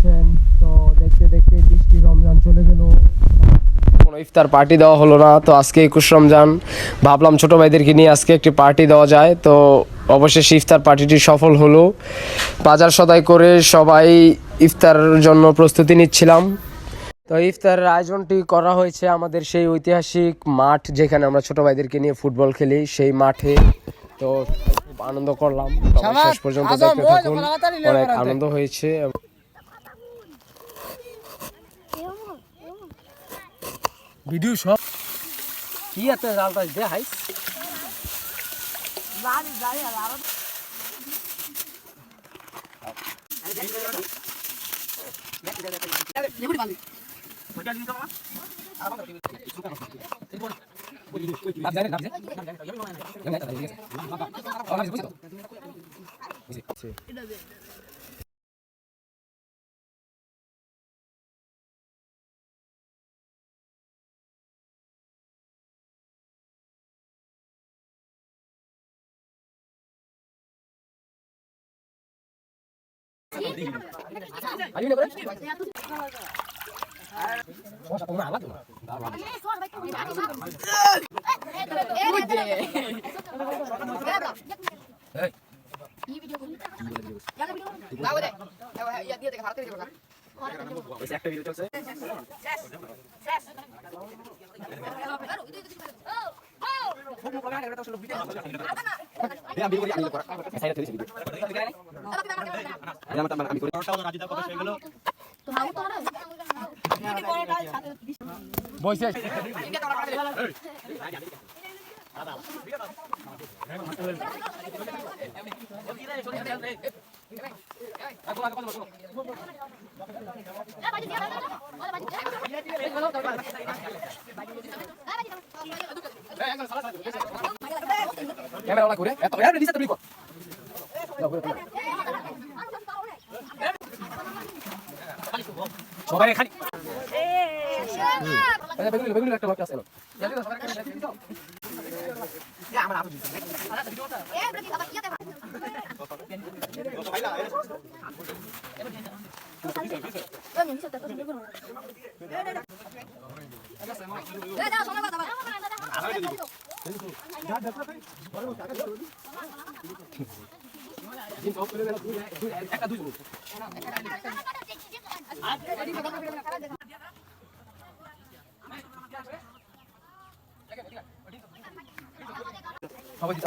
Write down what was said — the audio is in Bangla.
পাচ্ছেন। তো দেখতে দেখতে 20টি রমজান চলে গেল, কোনো ইফতার পার্টি দেওয়া হলো না। তো আজকে 21 রমজান, ভাবলাম ছোট ভাইদেরকে নিয়ে আজকে একটি পার্টি দেওয়া যায়। তো অবশেষে ইফতার পার্টিটি সফল হলো। বাজার সদাই করে সবাই ইফতারের জন্য প্রস্তুতি নিচ্ছিলাম। তো ইফতারের আয়োজনটি করা হয়েছে আমাদের সেই ঐতিহাসিক মাঠ, যেখানে আমরা ছোট ভাইদেরকে নিয়ে ফুটবল খেলি, সেই মাঠে। তো খুব আনন্দ করলাম, সবাই শেষ পর্যন্ত দেখতে থাকুন, অনেক আনন্দ হয়েছে। ভিডিও সব কি এত জালটা দেখাই ক্যামেরা করে এত এর নিচে তুমি কর সবাই খালি বেগুলি একটা লোক আছে আমার আপু সবাই